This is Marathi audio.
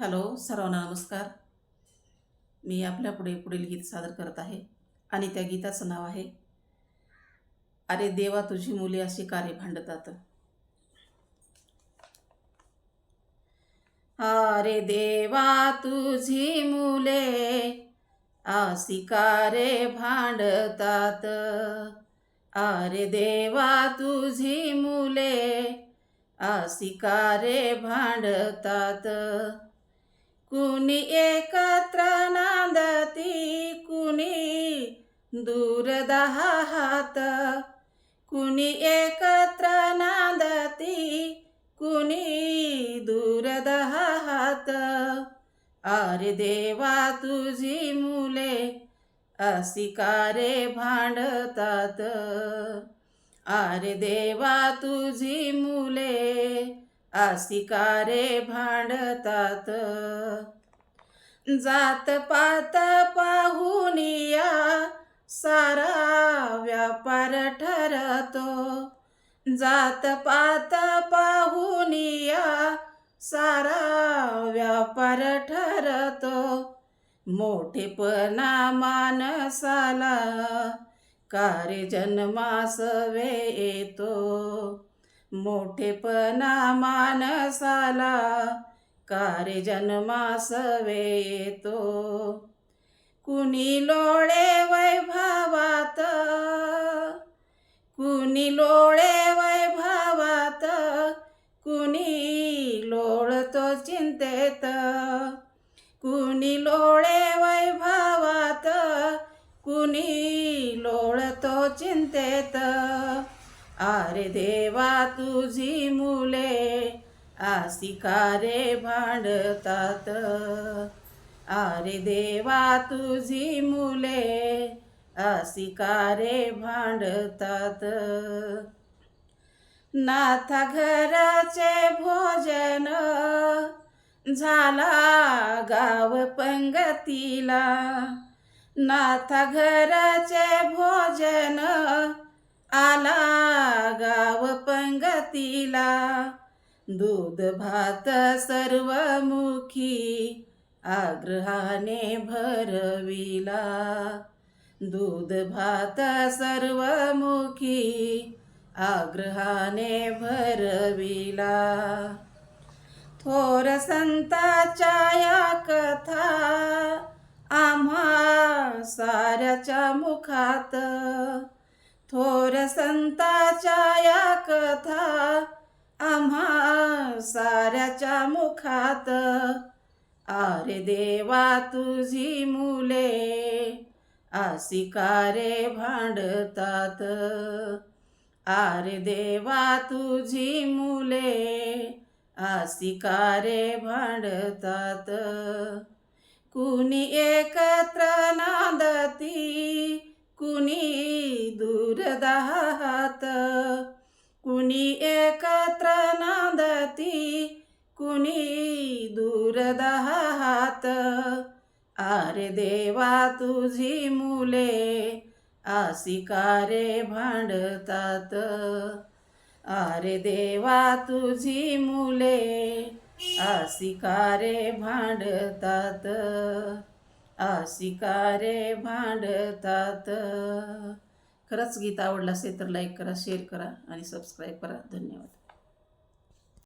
हॅलो, सर्वांना नमस्कार. मी आपल्यापुढे पुढील गीत सादर करत आहे आणि त्या गीताचं नाव आहे अरे देवा तुझी मुले अशी कारे भांडतात. अरे देवा तुझी मुले अशी कारे भांडतात. अरे देवा तुझी मुले अशी कारे भांडतात. कुणी एकत्र नांदती, कुणी दूर दहा हात. कुणी एकत्र नांदती, कुणी दूर दहा हात. अरे देवा तुझी मुले अशी कारे भांडतात. अरे देवा तुझी मुले अशी कारे भांडतात. जात पात पाहुनिया सारा व्यापार ठरतो. जात पात पाहुनिया सारा व्यापार ठरतो. मोठेपणा माणसाला कारे जन्मास येतो. मोठेपणा माणसाला कारे जन्मास येतो. कुणी लोळे वैभवात, कुणी लोळे वैभवात, कुणी लोळतो चिंतेत. कुणी लोळे वैभवात, कुणी लोळतो चिंतेत. अरे देवा तुझी मुले अशी कारे भांडतात. अरे देवा तुझी मुले अशी कारे भांडतात. नाथा घराचे भोजन झाला गाव पंगतीला. नाथा घराचे भोजन आला गाव पंगतीला. दूध भात सर्वमुखी आग्रहाने भरविला. दूध भात सर्वमुखी आग्रहाने भरविला. थोर संताच्या या कथा आम्हा साऱ्याच्या मुखात. थोर संताच्या या कथा आम्हा साऱ्याच्या मुखात. अरे देवा तुझी मुले अशी कारे भांडतात. अरे देवा तुझी मुले अशी कारे भांडतात. कुणी एकत्र नांदती, कुणी दूर दहा हात. कुणी एकत्र नांदती, कुणी दूर दहा हात. अरे देवा तुझी मुले अशी कारे भांडतात. अरे देवा तुझी मुले अशी कारे भांडतात. अशी कारे भांडतात. खरंच गीत आवडलं असेल तर लाईक करा, शेअर करा आणि सबस्क्राईब करा. धन्यवाद.